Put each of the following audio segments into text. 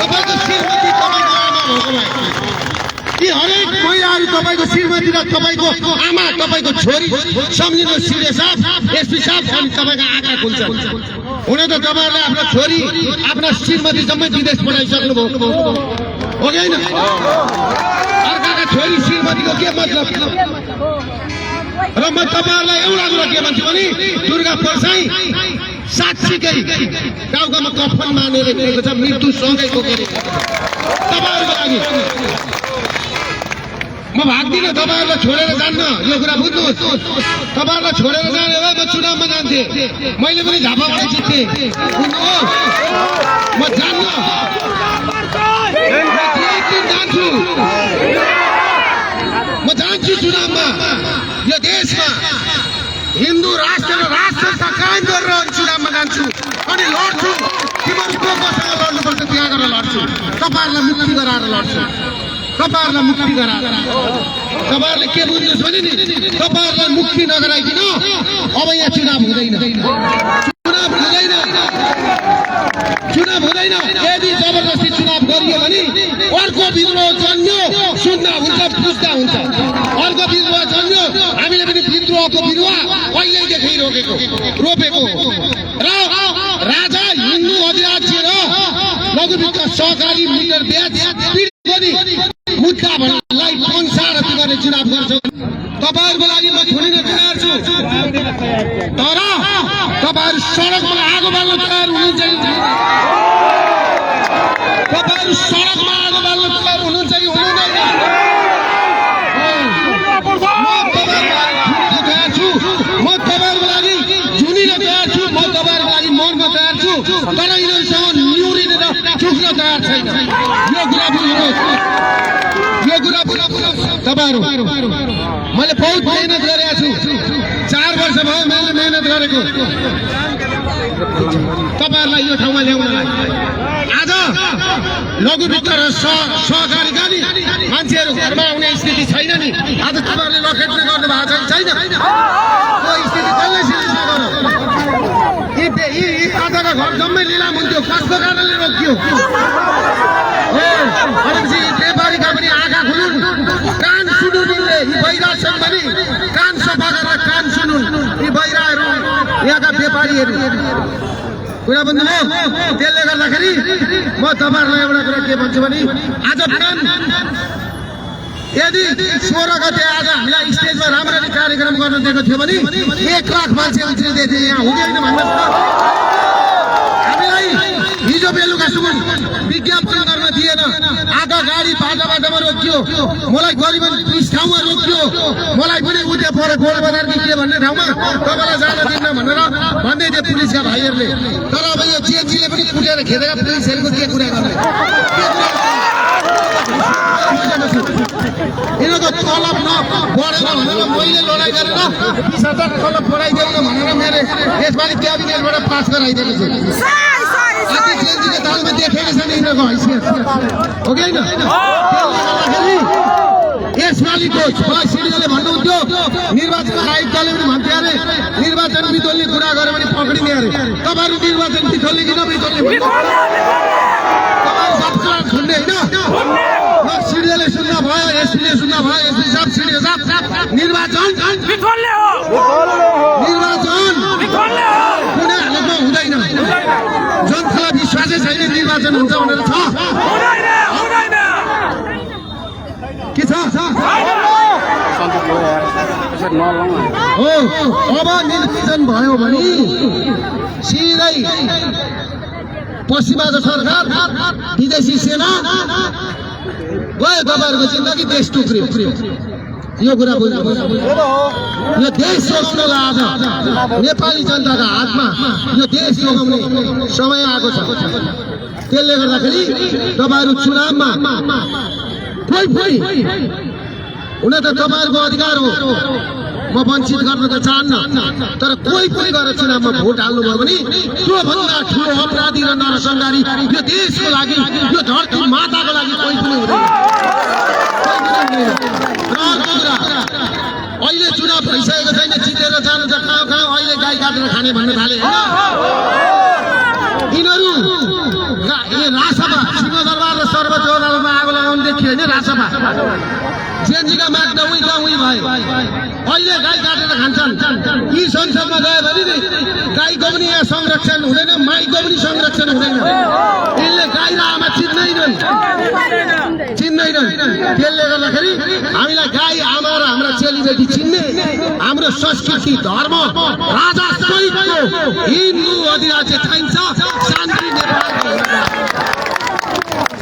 तपाईको श्रीमती तपाईको आमा भएको भए यी हरेक महिलाहरू तपाईको श्रीमती र तपाईको आमा तपाईको छोरी सम्झिनुहोस् सिडे साहब एसपी साहब अनि तपाईको आँखा खुल्छ हुन त तपाईहरुले आफ्नो छोरी आफ्नो श्रीमती जम्मै विदेश पठाइसक्नु भयो हो कि हैन अर्काका छोरी श्रीमतीको के मतलब र म तपाईहरुलाई एउटा कुरा के भन्छु भने दुर्गा प्रसाई साक्षीकै गाउँमा कफन मानेर हिँडेको छ मृत्यु सँगै बोकेर तपाईहरुको लागि म भाग्दिन तपाईहरुलाई छोडेर जान्न यो कुरा बुझ्नुहोस् तपाईहरुलाई छोडेर जाने भए म चुनावमा जान्थे मैले पनि झापाबाट जित्थे बुझ्नुहोस् म जान्न म जान्छु चुनावमा यो देशमा हिन्दू राष्ट्र र राष्ट्र संस्था कायम गरेर चुनावमा जान्छु अनि लड्छु तिमीहरू को कोसँग लड्नुपर्छ त्यहाँ गएर लड्छु तपाईहरुलाई मुक्ति गराएर लड्छु तपाईहरुलाई मुक्ति गराएर तपाईहरुले के बुझ्नुहोस् भने नि तपाईहरुलाई मुक्ति नगराइकिन अब यहाँ चुनाव हुँदैन यदि जबरजस्ती चुनाव गरियो भने अर्को विद्रोह जन्मियो सुन्दा हुन्छ बुझ्दा हुन्छ अर्को विद्रोह जन्मियो हामीले पनि विद्रोहको बिरुवा पहिल्यैदेखि रोपेको र राजा हिन्दू अधिराज्य र लघु विकास सहकारी मिटर ब्याज मुद्दा भन्नलाई संसार गर्ने चुनाव गर्छौ तपाईहरुको लागि म छोडिन तयार छु तर तपाईहरु सडकमा आगो बाल्न तयार हुनुहुन्छ तपाईहरु सडकमा आगो बाल्न तयार हुनुहुन्छ कि हुनुहुँदैन म तपाईहरुको लागि झुनिन तयार छु म तपाईहरुको लागि मर्न तयार छु तर यिनीहरुसँग निउरिन र चुक्न तयार छैन यो कुरा बुझ्नुहोस् तपाईहरु मैले बहुत मेहनत गरेको छु 4 वर्ष भयो मैले मेहनत गरेको तपाईहरुलाई यो ठाउँमा ल्याउनलाई आज लघु वित्त र सहकारी गाडी मान्छेहरु घरमा आउने स्थिति छैन नि आज तपाईहरुले लखेट्ने गर्नु भएको छैन त्यो स्थिति कसले सिर्जना गर्यो यी आजका घर जम्मै लिलाम हुन्थ्यो कसको कारणले रोकियो भनेपछि व्यापारीका पनि आँखा खुलुन् कान सुनुन् यिनले यी बहिरा छन् भने कान सफा गरेर कान सुनुन् यी बहिराहरू यहाँका व्यापारीहरू कुरा बुझ्नुभयो त्यसले गर्दाखेरि म तपाईहरुलाई एउटा कुरा के भन्छु भने आज बिहान यदि 16 गते आज हामीलाई स्टेजमा राम्ररी कार्यक्रम गर्न दिएको थियो भने 1 लाख मान्छे उठ्दै थिए यहाँ हो कि हैन भन्नुहोस् त हामीलाई हिजो बेलुकासम्म विज्ञापन गर्न दिएन आधा गाडी बाटामा रोकियो मलाई गरिबन 30 ठाउँमा रोकियो मलाई पनि उठे परे गोलबजार कि के भन्ने ठाउँमा तपाईलाई जान दिन्न भनेर भन्दै थिए पुलिसका भाइहरुले तर अब यो जेएनजीले पनि कुटेर खेदेर पुलिसहरुको के कुरा गर्ने यिनीहरुको तलब बढेन भनेर मैले लडाई गरेर 20,000 तलब बढाइदिउँ भनेर मेरो यसपालि क्याबिनेटबाट पास गराइदिएको छु आदि जेएनजीको तालमा देखेको छ नि यिनीहरुको हैसियत हो कि हैन यसपालिको मलाई सिडिओले भन्नुहुन्थ्यो निर्वाचन आयुक्तले पनि भन्थे अरे निर्वाचन बितोल्ने कुरा गर्यो भने पक्रिने अरे तपाईहरु निर्वाचन बितोल्ने कि नबितोल्ने तपाईहरु सबका सुन्ने हैन सिडिओले सुन्न भयो एसपीले सुन्न भयो एसपी साहब सिडिओ साहब निर्वाचन बितोल्ने हो निर्वाचन बितोल्ने हो कुनै हालतमा हुँदैन जनतालाई विश्वासै छैन निर्वाचन हुन्छ भनेर छ हुँदैन के छ अब निर्वाचन भयो भने सिधै पश्चिमाको सरकार विदेशी सेना गयो तपाईहरुको जिन्दगी देश टुक्रियो यो कुरा बुझ्नु यो देश सोच्नलाई आज नेपाली जनताका हातमा यो देश जोगाउने समय आएको छ त्यसले गर्दाखेरि तपाईहरु चुनावमा कोही हुन त तपाईहरुको अधिकार हो म वञ्चित गर्न त चाहन्न तर कोही गएर चुनावमा भोट हाल्नु भयो भने त्यो भन्दा ठूलो अपराधी र नरसंहारी यो देशको लागि यो धरती माताको लागि कोही पनि हुँदैन अहिले चुनाव भइसकेको छैन जितेर जानु छ कहाँ अहिले गाई काटेर खाने भन्न थाले हैन यिनीहरु रासपा सिंहदरबार सर्वोच्च अदालतमा आगो लगाउनु देखियो नि राजसभा जेएनजीका माग्दा उही कहाँ उही भयो अहिले गाई काटेर खान्छन् यी संसदमा गयो भने नि गाईको पनि यहाँ संरक्षण हुँदैन माईको पनि संरक्षण हुँदैन यसले गाई र आमा चिन्दैनन् त्यसले गर्दाखेरि हामीलाई गाई आमा र हाम्रा चेलीबेटी चिन्ने हाम्रो संस्कृति धर्म राजा सहितको हिन्दू अधिराज्य चाहिन्छ शान्ति नेपाल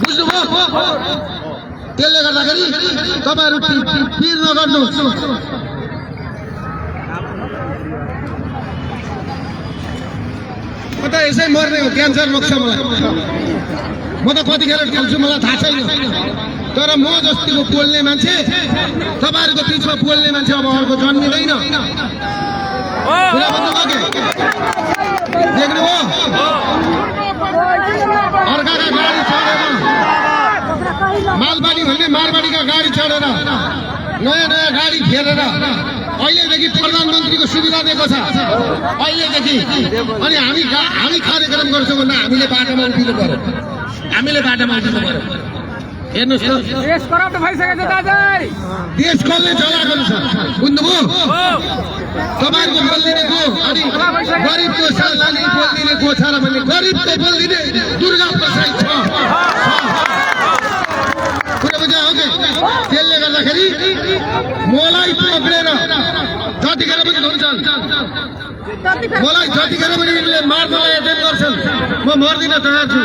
बुझ्नुभयो त्यसले गर्दाखेरि तपाईहरु पिर नगर्नुहोस् म त यसै मर्ने हो क्यान्सर मोक्ष मलाई म त कतिखेर खेल्छु मलाई थाहा छैन तर म जतिको बोल्ने मान्छे तपाईहरुको बीचमा बोल्ने मान्छे अब अर्को जन्मिँदैन कुरा भन्नुभयो के देख्नुभयो अर्काका गाडी चढेर मालबाडी भन्ने मारबाडीका गाडी चढेर नयाँ नयाँ गाडी फेरेर अहिलेदेखि प्रधानमन्त्रीको सुविधा दिएको छ अहिलेदेखि अनि हामी कार्यक्रम गर्छौँ भन्दा हामीले बाटोमा उभिनु पर्यो हामीले बाटोमा उभिनु पर्यो हेर्नुहोस् त देश करप्ट भइसकेको छ दाजु देश कसले चलाएको छ बुझ्नुभयो तपाईहरुको बोल्दिने को अनि गरिबको सालानी बोल्दिने को छ र भन्ने गरिबको बोल्दिने दुर्गा प्रसाद छ कुरा बुझ्यो हो के त्यसले गर्दाखेरि मलाई पक्रेर जतिखेर पनि धुन्छन् मलाई जतिखेर पनि यिनले मार्नलाई एटेम्प गर्छन् म मर्दिन तयार छु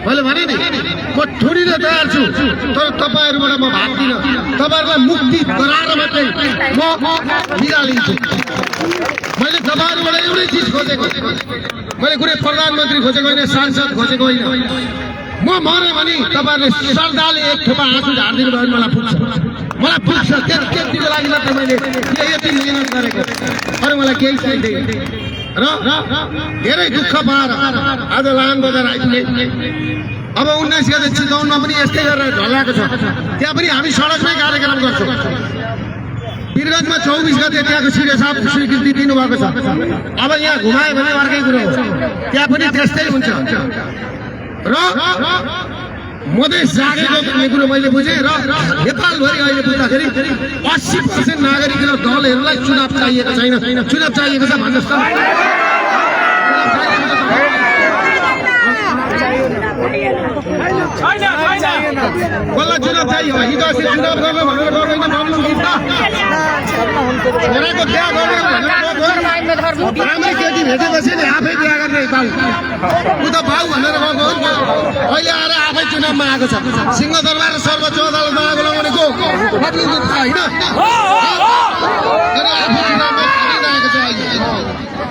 मैले भने नि म ठुडिन तयार छु तर तपाईहरुबाट म भाग्दिन तपाईहरुलाई मुक्ति गराएर मात्रै म बिदा लिन्छु मैले तपाईहरुबाट एउटै चीज खोजेको मैले कुनै प्रधानमन्त्री खोजेको होइन सांसद खोजेको होइन म मरे भने तपाईहरुले सरदारले एक थोपा आँसु झार्दिनु भयो भने मलाई पुग्छ त्यतिको लागि मात्र मैले यति मेहनत गरेको अरू मलाई केही चाहिँदैन र धेरै दुःख पाएर आज लान बजार आइपुगे अब 19 गते चितवनमा पनि यस्तै गरेर ढलाएको छ त्यहाँ पनि हामी सडकमै कार्यक्रम गर्छौँ वीरगञ्जमा 24 गते त्यहाँको सिडे साहब स्वीकृति दिनुभएको छ अब यहाँ घुमायो भने अर्कै कुरो हो त्यहाँ पनि त्यस्तै हुन्छ र मधेस जागेको भन्ने कुरो मैले बुझेँ र नेपालभरि अहिले बुझ्दाखेरि 80% नागरिक र दलहरूलाई चुनाव चाहिएको छैन चुनाव चाहिएको छ भन्नुहोस् त कसलाई चुनाव चाहियो हिजो अस्ति चुनाव गर्न भनेर गर्दैन मामला गीत छोराको बिहा गर्ने राम्रै केटी भेटेपछि नि आफै बिहा गर्ने बाउ उ त बाउ भनेर गएको हो अहिले आएर आफै चुनावमा आएको छ सिंहदरबार र सर्वोच्च अदालतमा आगो लगाउने को होइन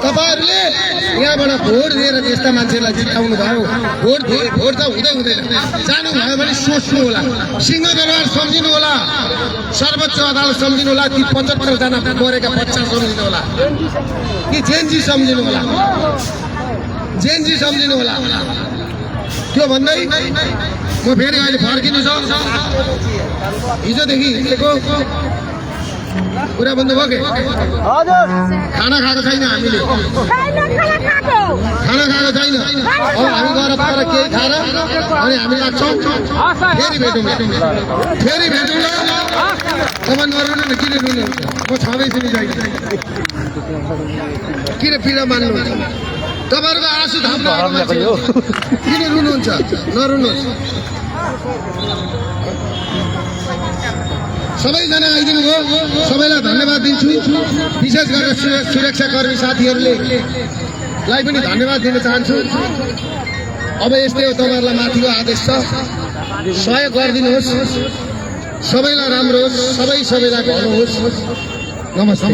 तपाईहरुले यहाँबाट भोट दिएर त्यस्ता मान्छेलाई जिताउनु भयो भोट त हुँदै हुँदैन जानु भयो भने सोच्नु होला सिंहदरबार सम्झिनु होला सर्वोच्च अदालत सम्झिनु होला ती 75 जना मरेका बच्चा सम्झिनु होला कि जेएनजी सम्झिनु होला जेएनजी सम्झिनु होला त्यो भन्दै म फेरि अहिले फर्किनु छ हिजोदेखि हिँडेको कुरा भन्नुभयो के हजुर खाना खाएको छैन हामीले खाना खाएको छैन अब हामी गएर पर केही खाएर अनि हामी लाग्छौँ फेरि भेटौँ तपाईँ नरुनु न किन रुनुहुन्छ म छँदैछु नि जाइ किन पीडा मान्नुहुन्छ तपाईँहरूको आँसु थाप्नु किन रुनुहुन्छ नरुनुहोस् सबैजना आइदिनु भयो सबैलाई धन्यवाद दिन्छु विशेष गरेर सुरक्षाकर्मी साथीहरूले पनि धन्यवाद दिन चाहन्छु अब यस्तै हो तपाईहरुलाई माथिको आदेश छ सहयोग गरिदिनुहोस् सबैलाई राम्रो होस् सबैलाई भलो होस् नमस्ते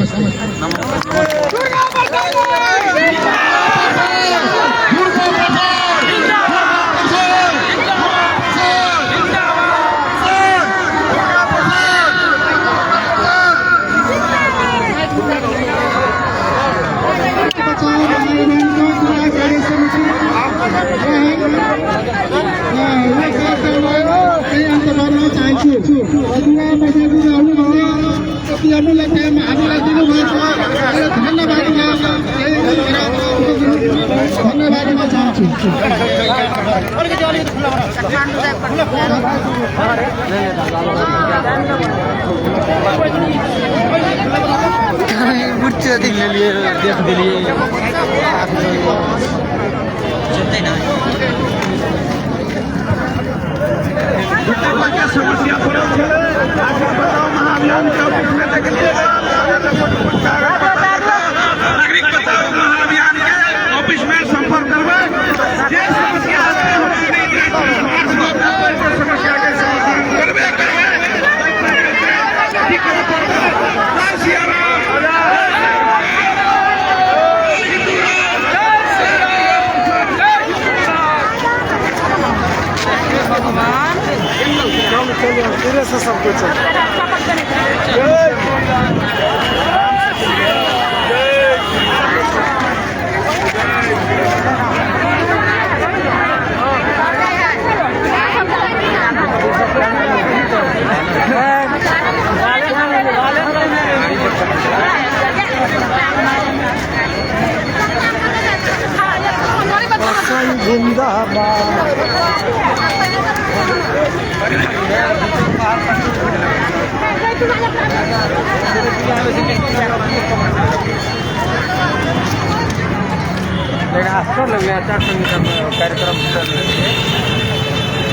धन्यवाद अगाडिमा जान्छु समस्या महाअभियान के ऑफिस में देख लीजिएगा नागरिक बचाओ महाअभियान के ऑफिस में संपर्क करवाए जे समस्या समस्या के समाधान करवे पूरे से सब कुछ लेकिन आचार संहिता में कार्यक्रम चल रहे हैं।